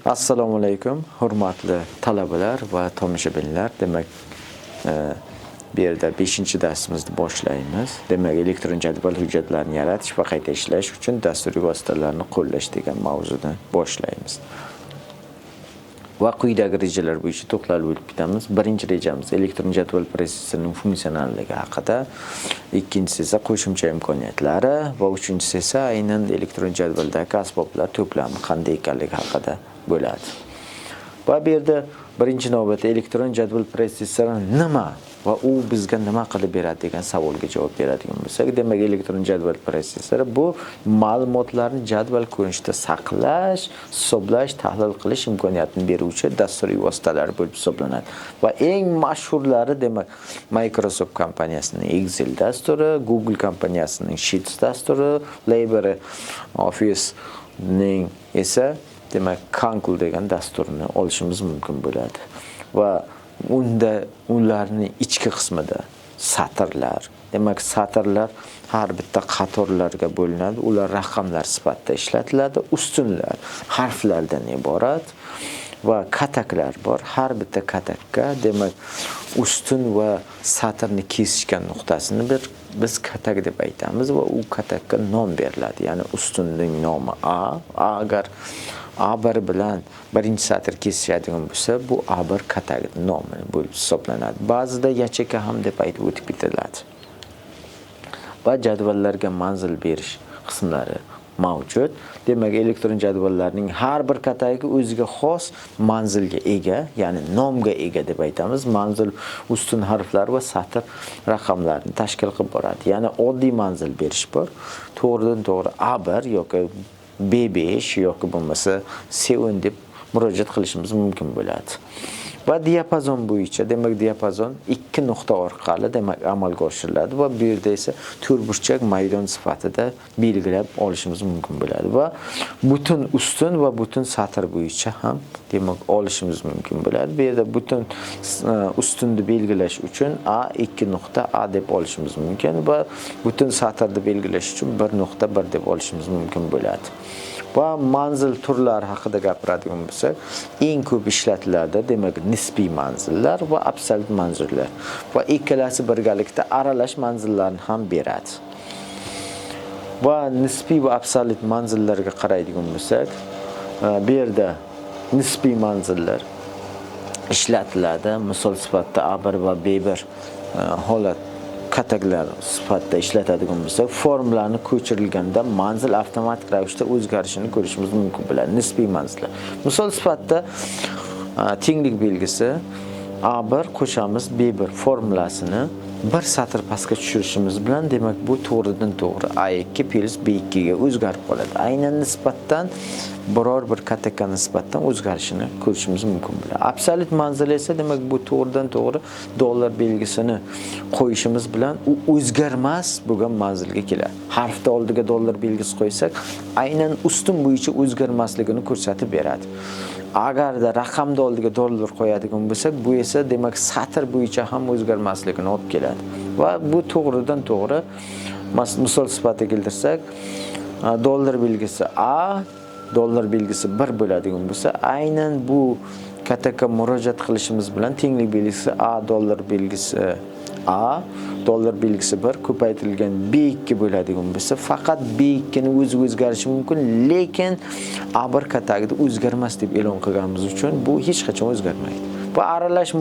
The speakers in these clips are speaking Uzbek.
Assalomu alaykum, hurmatli talabalar va tomoshabinlar. Demak, bu yerda 5-darsimizni boshlaymiz. Demak, elektron jadval hujjatlarini yaratish va qayta ishlash uchun dasturiy vositalarni qo'llash degan mavzudan boshlaymiz. Va quyidagi rejalar bo'yicha to'xtalib o'tib ketamiz. Birinchi rejamiz elektron jadval protsessorining funksionalligi haqida, ikkinchisi esa qo'shimcha imkoniyatlari va uchinchisi esa aynan elektron jadvaldagi asboblar to'plami qanday ekanligi haqida bo'ladi. Va bu yerda birinchi navbatda elektron jadval protsessori nima va u bizga nima qilib beradi degan savolga javob beradigan bo'lsak, demak elektron jadval protsessori bu ma'lumotlarni jadval ko'rinishida saqlash, hisoblash, tahlil qilish imkoniyatini beruvchi dasturiy vositalar bo'lib hisoblanadi. Va eng mashhurlari demak Microsoft kompaniyasining Excel dasturi, Google kompaniyasining Sheets dasturi, LibreOffice ning esa demak Concur degan dasturni olishimiz mumkin bo'ladi. Va unda ularning ichki qismida satrlar, demak satrlar har bitta qatorlarga bo'linadi. Ular raqamlar sifatida ishlatiladi. Ustunlar harflardan iborat va kataklar bor. Har bitta katakka demak ustun va satrni kesishgan nuqtasini biz katak deb aytamiz va u katakka nom beriladi. Ya'ni ustunning nomi A. Agar A1 bilan birinchi satr kesishadigan bo'lsa, bu A1 katagi nomi bo'lib hisoblanadi. Ba'zida yachaka ham deb aytib o'tib ketiladi. Va jadvallarga manzil berish qismlari mavjud. Demak, elektron jadvallarning har bir katagi o'ziga xos manzilga ega, ya'ni nomga ega deb aytamiz. Manzil ustun harflar va satr raqamlarni tashkil qilib boradi. Ya'ni oddiy manzil berish bor. To'g'ridan-to'g'ri A1 yoki B5 yoki bo'lmasa C10 deb murojaat qilishimiz mumkin bo'ladi. Va diapazon bo'yicha, demak diapazon ikki nuqta orqali demak amalga oshiriladi va bu yerda esa to'rtburchak maydon sifatida belgilab olishimiz mumkin bo'ladi va butun ustun va butun satr bo'yicha ham demak olishimiz mumkin bo'ladi. Bu yerda butun ustunni belgilash uchun A2 nuqta A deb olishimiz mumkin va butun satrni belgilash uchun 1.1 deb olishimiz mumkin bo'ladi. Va manzil turlari haqida gapiradigan bo'lsak, eng ko'p ishlatiladi demak nisbiy manzillar va absolyut manzillar. Va ikkalasi birgalikda aralash manzillarni ham beradi. Va nisbiy va absolyut manzillarga qaraydigan bo'lsak, bu yerda nisbiy manzillar ishlatiladi. Misol sifatida A1 va B1 holat kataklar sifatida ishlatadigan bo'lsak, formlarni ko'chirilganda manzil avtomatik ravishda o'zgarishini ko'rishimiz mumkin bo'ladi. Nisbiy manzillar. Misol sifatida tenglik belgisi A1 qo'shamiz B1 formulasini bir satr pastga tushirishimiz bilan demak bu to'g'ridan to'g'ri A2 plus B2 ga o'zgarib qoladi. Aynan nisbatan biror bir katakka nisbatan o'zgarishini ko'rishimiz mumkin bo'ladi. Absolyut manzil esa demak bu to'g'ridan to'g'ri dollar belgisini qo'yishimiz bilan u o'zgarmas bo'lgan manzilga keladi. Harfda oldiga dollar belgisi qo'ysak, aynan ustun bo'yicha o'zgarmasligini ko'rsatib beradi. Agarda raqamda oldiga dollar qo'yadigan bo'lsak, bu esa demak satr bo'yicha ham o'zgarmasligini olib keladi. Va bu to'g'ridan to'g'ri misol sifatida keltirsak, dollar belgisi A, dollar belgisi 1 bo'ladigan bo'lsa, aynan bu katakka murojaat qilishimiz bilan tenglik belgisi A, dollar belgisi A, dollar belgisi 1 ko'paytirilgan B2 bo'ladigan bo'lsa, faqat B2 ni o'zi o'zgarishi mumkin, lekin A1 katagida o'zgarmas deb e'lon qilganimiz uchun bu hech qachon o'zgarmaydi. Va aralash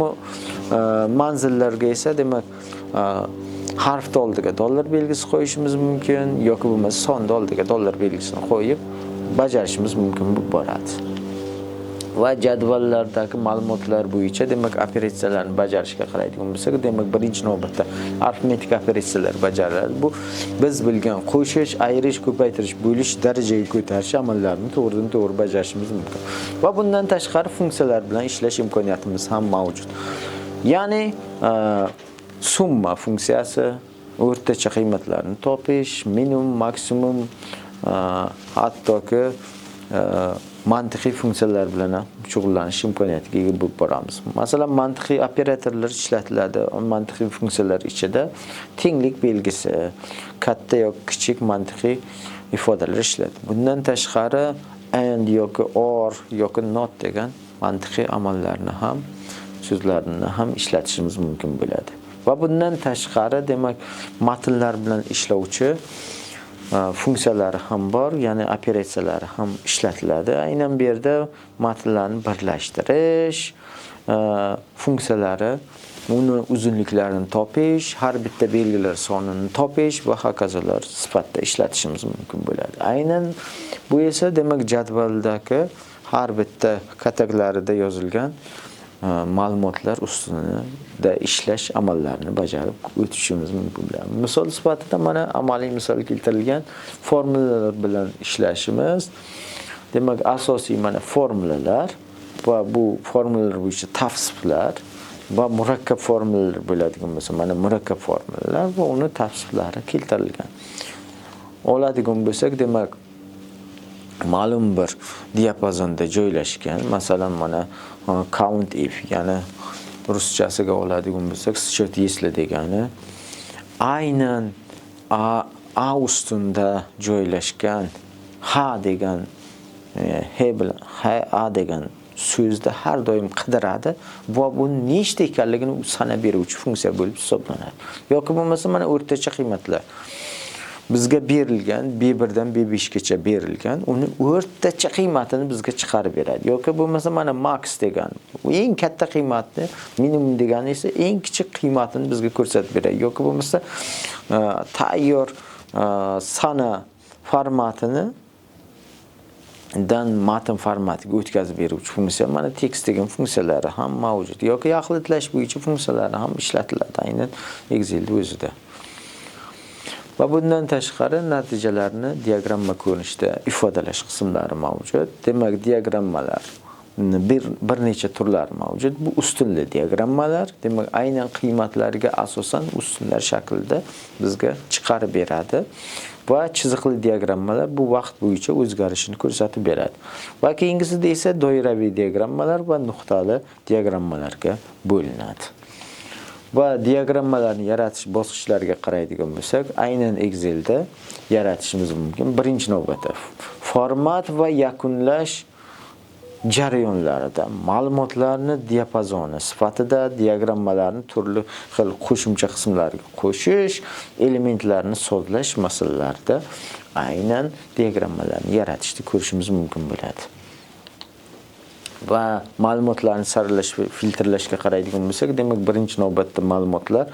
manzillarga esa demak harfda oldiga dollar belgisi qo'yishimiz mumkin yoki bo'lmasa sonda oldiga dollar belgisini qo'yib bajarishimiz mumkin bo'ladi. Va jadvallardagi ma'lumotlar bo'yicha demak operatsiyalarni bajarishga qaraydigan bo'lsak, demak birinchi navbatda arifmetik operatsiyalar bajariladi. Bu biz bilgan qo'shish, ayirish, ko'paytirish, bo'lish, darajaga ko'tarish amallarini to'g'ridan to'g'ri bajarishimiz mumkin. Va bundan tashqari funksiyalar bilan ishlash imkoniyatimiz ham mavjud. Ya'ni summa funksiyasi, o'rtacha qiymatlarni topish, minimum, maksimum, hattoki mantiqiy funksiyalar bilan shug'ullanish imkoniyatiga ega bo'lib boramiz. Masalan, mantiqiy operatorlar ishlatiladi. Mantiqiy funksiyalar ichida tenglik belgisi, katta yoki kichik mantiqiy ifodalar ishlatiladi. Bundan tashqari and yoki or yoki not degan mantiqiy amallarni ham, so'zlarni ham ishlatishimiz mumkin bo'ladi. Va bundan tashqari, demak, matnlar bilan ishlovchi funksiyalari ham bor, ya'ni operatsiyalari ham ishlatiladi. Aynan bu yerda matnlarni birlashtirish funksiyalari, uni uzunliklarini topish, har bitta belgilar sonini topish va hokazolar sifatida ishlatishimiz mumkin bo'ladi. Aynan bu esa demak jadvaldagi har bitta kataloglarida yozilgan ma'lumotlar ustida ishlash amallarini bajarib o'tishimiz mumkin bo'ladi. Misol sifatida mana amaliy misol keltirilgan formulalar bilan ishlashimiz. Demak, asosiy mana formulalar va bu formulalar bo'yicha tavsiflar va murakkab formulalar bo'ladigan bo'lsa, mana murakkab formulalar va uni tavsiflari keltirilgan. Oladigan bo'lsak, demak, ma'lum bir diapazonda joylashgan, masalan, mana count if, ya'ni ruschasiga oladigan bo'lsak, счет если degani aynan a ustunda joylashgan ha degan bilan a degan so'zda har doim qidiradi va bu nechta ekanligini sanab beruvchi funksiya bo'lib hisoblanadi. Yoki bo'lmasa mana o'rtacha qiymatlar bizga berilgan, B1 dan B5 gacha berilgan, uni o'rtacha qiymatini bizga chiqarib beradi. Yoki bo'lmasa mana max degan, eng katta qiymatni, minimum degani esa eng kichik qiymatini bizga ko'rsatib beradi. Yoki bo'lmasa tayyor sana formatini dan matn formatiga o'tkazib beruvchi funksiya, mana text degan funksiyalari ham mavjud. Yoki yaxlitlash bo'yicha funksiyalari ham ishlatiladi aynan Excel o'zida. Va bundan tashqari natijalarni diagramma ko'rinishida ifodalash qismlari mavjud. Demak, diagrammalar bir necha turlar mavjud. Bu ustunli diagrammalar, demak, aynan qiymatlarga asosan ustunlar shaklida bizga chiqarib beradi. Va chiziqli diagrammalar bu vaqt bo'yicha o'zgarishini ko'rsatib beradi. Va keyingisida esa doiraviy diagrammalar va nuqtali diagrammalarga bo'linadi. Va diagrammalarni yaratish bosqichlariga qaraydigan bo'lsak, aynan Excelda yaratishimiz mumkin. Birinchi navbatda format va yakunlash jarayonlarida ma'lumotlarni diapazoni sifatida diagrammalarni turli xil qo'shimcha qismlarga qo'shish, elementlarni sozlash masalalarida aynan diagrammalarni yaratishni ko'rishimiz mumkin bo'ladi. Va ma'lumotlarni saralash va filtrlashga qaraydigan bo'lsak, demak, birinchi navbatda ma'lumotlar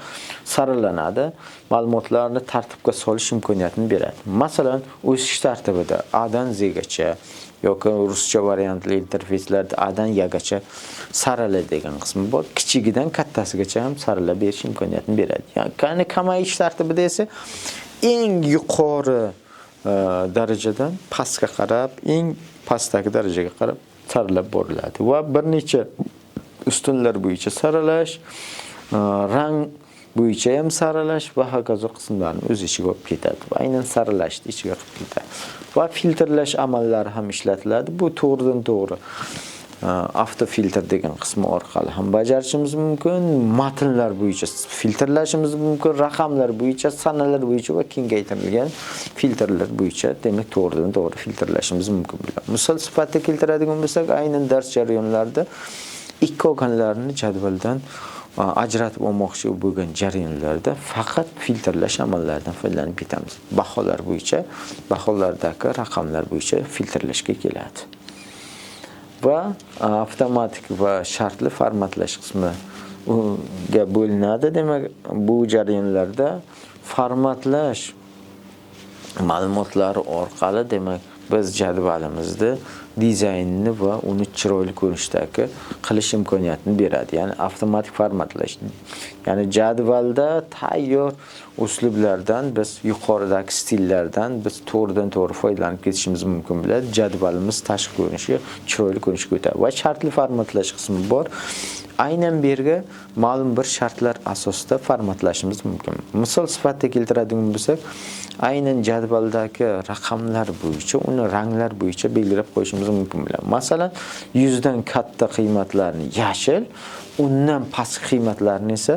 saralanadi, ma'lumotlarni tartibga solish imkoniyatini beradi. Masalan, o'sish tartibida A dan Z gacha yoki ruscha variantli interfeyslarda A dan Y gacha sarala degan qismi bor. Kichigidan kattasigacha ham saralab berish imkoniyatini beradi. Ya'ni kamayish tartibida esa eng yuqori darajadan pastga qarab, eng pastdagi darajaga qarab saralab boriladi. Va bir necha ustunlar bo'yicha saralash, rang bo'yicha ham saralash va hokazo qismlarni o'z ichiga olib ketadi. Va aynan saralashni ichiga olib ketadi. Va filtrlash amallari ham ishlatiladi. Bu to'g'ridan to'g'ri avtofiltr degan qismi orqali ham bajarishimiz mumkin. Matnlar bo'yicha filtrlashimiz mumkin, raqamlar bo'yicha, sanalar bo'yicha va kengaytirilgan filtrlar bo'yicha, demak, to'g'ridan to'g'ri filtrlashimiz mumkin bo'ladi. Misol sifatida keltiradigan bo'lsak, aynan dars jarayonlarida ikki organlarni jadvaldan ajratib olmoqchi bo'lgan jarayonlarda faqat filtrlash amallaridan foydalanib ketamiz. Baholar bo'yicha, baholardagi raqamlar bo'yicha filtrlashga keladi. Va avtomatik va shartli formatlash qismiga bo'linadi. Demak, bu jarayonlarda formatlash ma'lumotlari orqali, demak, biz jadvalimizni dizaynini va uni chiroyli ko'rinishdagi qilish imkoniyatini beradi. Ya'ni avtomatik formatlash. Ya'ni jadvalda tayyor uslublardan biz yuqoridagi stillardan biz to'g'ridan to'g'ri foydalanib ketishimiz mumkin bo'ladi. Jadvalimiz tashqi ko'rinishi chiroyli ko'rinishga o'tadi. Va shartli formatlash qismi bor. Aynan bu yerga ma'lum bir shartlar asosida formatlashimiz mumkin. Misol sifatida keltiradigan bo'lsak, aynan jadvaldagi raqamlar bo'yicha, uni ranglar bo'yicha belgilab qo'yishimiz qilishimiz mumkin bo'ladi. Masalan, 100 dan katta qiymatlarni yashil, undan pastki qiymatlarni esa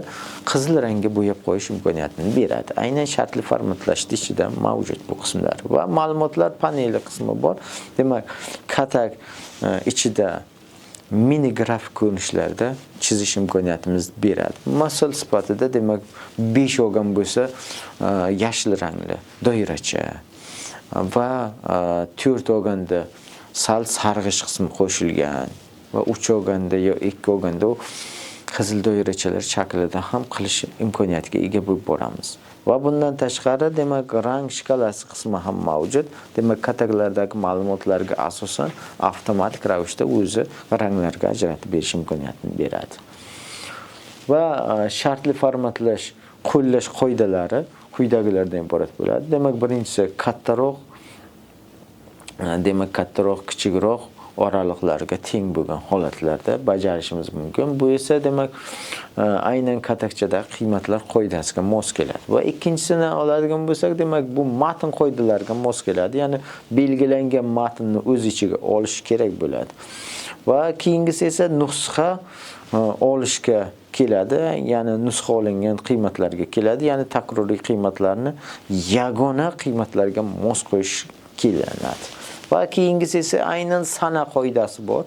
qizil rangga bo'yab qo'yish imkoniyatini beradi. Aynan shartli formatlashda ichida mavjud bu qismlar va ma'lumotlar paneli qismi bor. Demak, katak ichida mini grafik ko'rinishlarda chizish imkoniyatimiz beradi. Masal sifatida demak 5 olgan bo'lsa, yashil rangli doiracha va 4 olganda sal sarg'ish qismi qo'shilgan va 3 olganda yo 2 olganda qizil doirachalar shaklida ham qilish imkoniyatiga ega bo'lib boramiz. Va bundan tashqari demak rang shkalasi qismi ham mavjud. Demak kataklardagi ma'lumotlarga asosan avtomatik ravishda o'zi ranglarga ajratib berish imkoniyatini beradi. Va shartli formatlash, qo'llash qoidalari quyidagilardan iborat bo'ladi. Demak birinchisi kattaroq, kichikroq oraliqlarga teng bo'lgan holatlarda bajarishimiz mumkin. Bu esa demak aynan katakchadagi qiymatlar qoidasiga mos keladi. Va ikkinchisini oladigan bo'lsak, demak bu matn qoidalariga mos keladi. Ya'ni belgilangan matnni o'z ichiga olish kerak bo'ladi. Va keyingisi esa nusxa olishga keladi. Ya'ni nusxa olingan qiymatlarga keladi. Ya'ni takroriy qiymatlarni yagona qiymatlarga mos qo'yish kelinadi. Va keyingisi esa aynan sana qoidasi bor.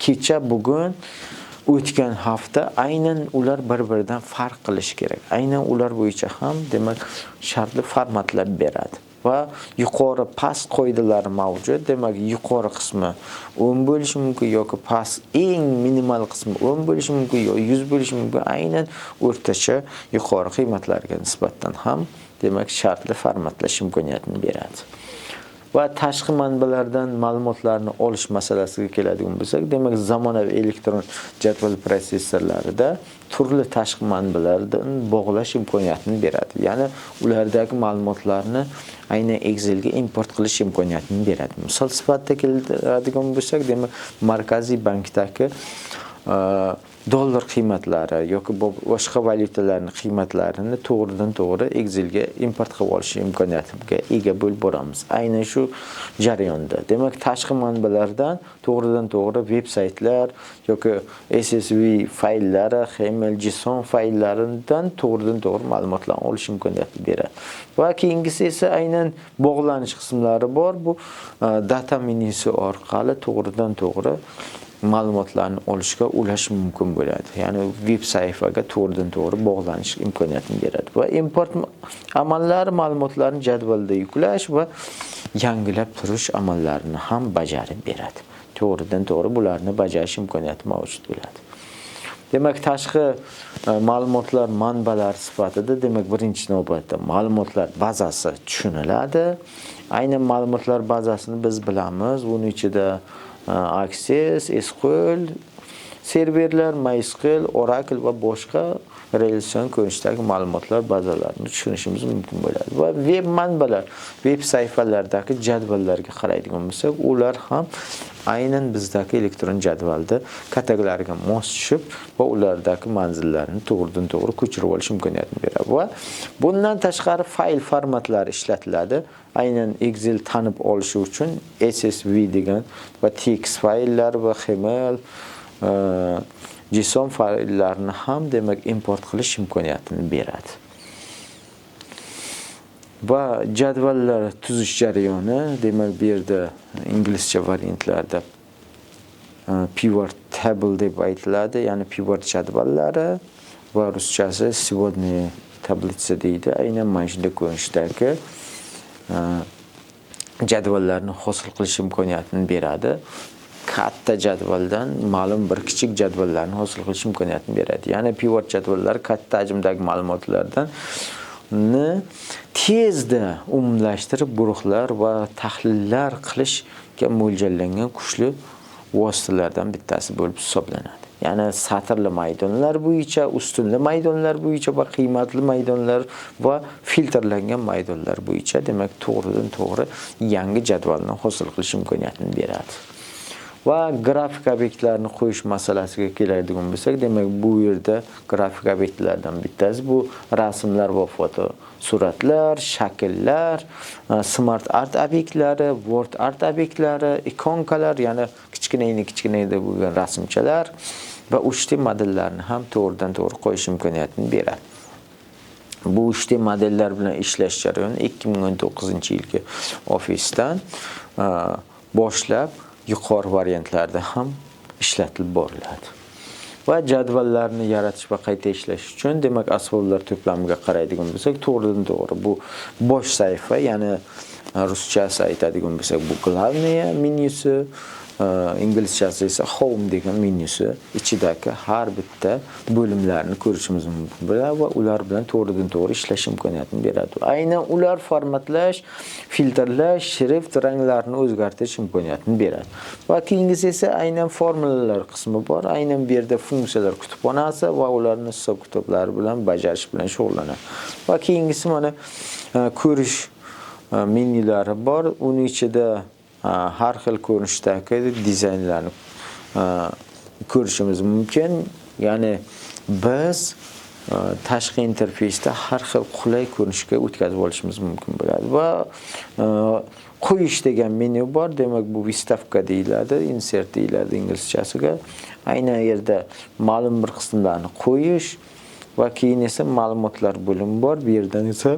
Kecha, bugun, o'tgan hafta aynan ular bir-biridan farq qilish kerak. Aynan ular bo'yicha ham demak shartli formatlab beradi. Va yuqori past qoidalari mavjud. Demak yuqori qismi 10 bo'lishi mumkin yoki past eng minimal qismi 10 bo'lishi mumkin yoki 100 bo'lishi mumkin. Aynan o'rtacha yuqori qiymatlarga nisbatan ham demak shartli formatlash imkoniyatini beradi. Va tashqi manbalardan ma'lumotlarni olish masalasiga keladigan bo'lsak, demak zamonaviy elektron jadval prosessorlarida turli tashqi manbalardan bog'lash imkoniyatini beradi. Ya'ni ulardagi ma'lumotlarni aynan Excelga import qilish imkoniyatini beradi. Misol sifatida keladigan bo'lsak, demak markaziy bankdagi dollar qiymatlari yoki boshqa valyutalarning qiymatlarini to'g'ridan to'g'ri Excelga import qilib olish imkoniyatiga ega bo'lib boramiz. Aynan shu jarayonda. Demak, tashqi manbalardan to'g'ridan to'g'ri veb-saytlar yoki SSV fayllari, XML, JSON fayllaridan to'g'ridan to'g'ri ma'lumotlarni olish imkoniyatini beradi. Va keyingisi esa aynan bog'lanish qismlari bor. Bu data menisi orqali to'g'ridan to'g'ri ma'lumotlarni olishga ulash mumkin bo'ladi. Ya'ni veb sahifaga to'g'ridan to'g'ri bog'lanish imkoniyatini beradi. Va import amallari ma'lumotlarni jadvalda yuklash va yangilab turish amallarini ham bajarib beradi. To'g'ridan to'g'ri bularni bajarish imkoniyati mavjud bo'ladi. Demak, tashqi ma'lumotlar manbalari sifatida demak birinchi navbatda ma'lumotlar bazasi tushuniladi. Aynan ma'lumotlar bazasini biz bilamiz. Uning ichida Access, SQL, serverlar, MySQL, Oracle va boshqa relatsion ko'rinishdagi ma'lumotlar bazalarini tushunishimiz mumkin bo'ladi. Va veb manbalar, veb sahifalardagi jadvallarga qaraydigan bo'lsak, ular ham aynan bizdagi elektron jadvalda kataloglarga mos tushib va ulardagi manzillarni to'g'ridan to'g'ri ko'chirib olish imkoniyatini beradi. Va bundan tashqari fayl formatlari ishlatiladi. Aynan Excel tanib olishi uchun SSV degan va TX fayllar va XML, JSON fayllarni ham demak import qilish imkoniyatini beradi. Va jadvallar tuzish jarayoni demak bu yerda inglizcha variantlarda pivot table deb aytiladi, ya'ni pivot jadvallari va ruschasi сегодня tablitsa deydi. Aynan mana shunday ko'rinishdagi jadvallarni hosil qilish imkoniyatini beradi. Katta jadvaldan ma'lum bir kichik jadvallarni hosil qilish imkoniyatini beradi. Ya'ni pivot jadvallar katta hajmdagi ma'lumotlardan tezda umumlashtirib guruhlar va tahlillar qilishga mo'ljallangan kuchli vositalardan bittasi bo'lib hisoblanadi. Ya'ni satrli maydonlar bo'yicha, ustunli maydonlar bo'yicha va qiymatli maydonlar va filtrlangan maydonlar bo'yicha demak to'g'ridan to'g'ri yangi jadvalni hosil qilish imkoniyatini beradi. Va grafik obyektlarini qo'yish masalasiga keladigan bo'lsak, demak bu yerda grafik obyektlardan bittasi bu rasmlar va foto suratlar, shakllar, smart art obyektlari, word art obyektlari, ikonkalar, ya'ni kichkina bo'lgan rasmchalar va 3D modellarni ham to'g'ridan to'g'ri qo'yish imkoniyatini beradi. Bu 3D modellar bilan ishlash jarayoni 2019-yilgi ofisdan boshlab yuqori variantlarda ham ishlatilib boriladi. Va jadvallarni yaratish va qayta ishlash uchun, demak, asboblar to'plamiga qaraydigan bo'lsak, to'g'ridan to'g'ri bu bosh sahifa, ya'ni ruschasi aytadigan bo'lsak, bu главная menyusi, inglizchasi esa home degan menyusi ichidagi har bitta bo'limlarni ko'rishimiz mumkin bo'ladi va ular bilan to'g'ridan to'g'ri ishlash imkoniyatini beradi. Aynan ular formatlash, filtrlash, shrift ranglarini o'zgartirish imkoniyatini beradi. Va keyingisi esa aynan formulalar qismi bor. Aynan bu yerda funksiyalar kutubxonasi va ularning hisob kitoblari bilan bajarish bilan shug'ullanadi. Va keyingisi mana ko'rish menyulari bor. Uning ichida har xil ko'rinishdagi dizaynlarni ko'rishimiz mumkin. Ya'ni biz tashqi interfeysda har xil qulay ko'rinishga o'tkazib olishimiz mumkin bo'ladi va qo'yish degan menyu bor. Demak, bu vistavka deyiladi, insert deyiladi inglizchasiga. Aynan yerda ma'lum bir qismlarni qo'yish va keyin esa ma'lumotlar bo'limi bor. Bu yerdan esa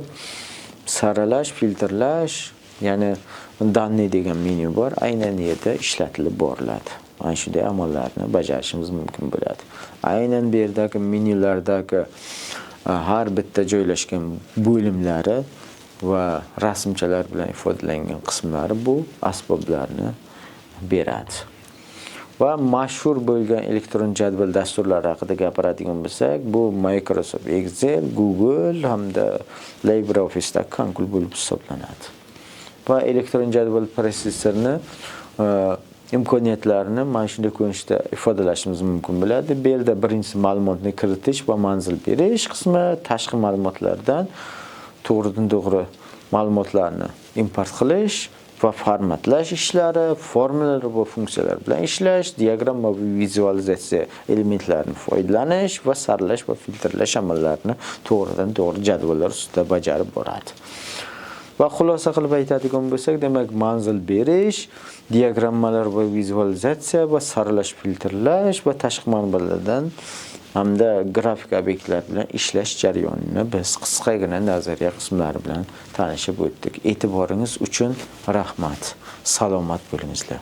saralash, filtrlash, ya'ni danni degan menyu bor. Aynan yerda ishlatilib boriladi. Mana shunday amallarni bajarishimiz mumkin bo'ladi. Aynan bu yerdagi menyulardagi har bitta joylashgan bo'limlari va rasmchalar bilan ifodalangan qismlari bu asboblarni beradi. Va mashhur bo'lgan elektron jadval dasturlari haqida gapiradigan bo'lsak, bu Microsoft Excel, Google hamda LibreOffice'da konsul bo'lib hisoblanadi. Va elektron jadval prosessorini imkoniyatlarini mana shunday ko'rinishda ifodalashimiz mumkin bo'ladi. Bu yerda birinchisi ma'lumotni kiritish va manzil berish qismi, tashqi ma'lumotlardan to'g'ridan to'g'ri ma'lumotlarni import qilish va formatlash ishlari, formulalar va funksiyalar bilan ishlash, diagramma va vizualizatsiya elementlarini foydalanish va saralash va filtrlash amallarini to'g'ridan to'g'ri jadvallar ustida bajarib boradi. Va xulosa qilib aytadigan bo'lsak, demak, manzil berish, diagrammalar va vizualizatsiya va saralash, filtrlash va tashqi manbalardan hamda grafik obyektlar bilan ishlash jarayonini biz qisqagina nazariya qismlari bilan tanishib o'tdik. E'tiboringiz uchun rahmat. Salomat bo'lingizlar.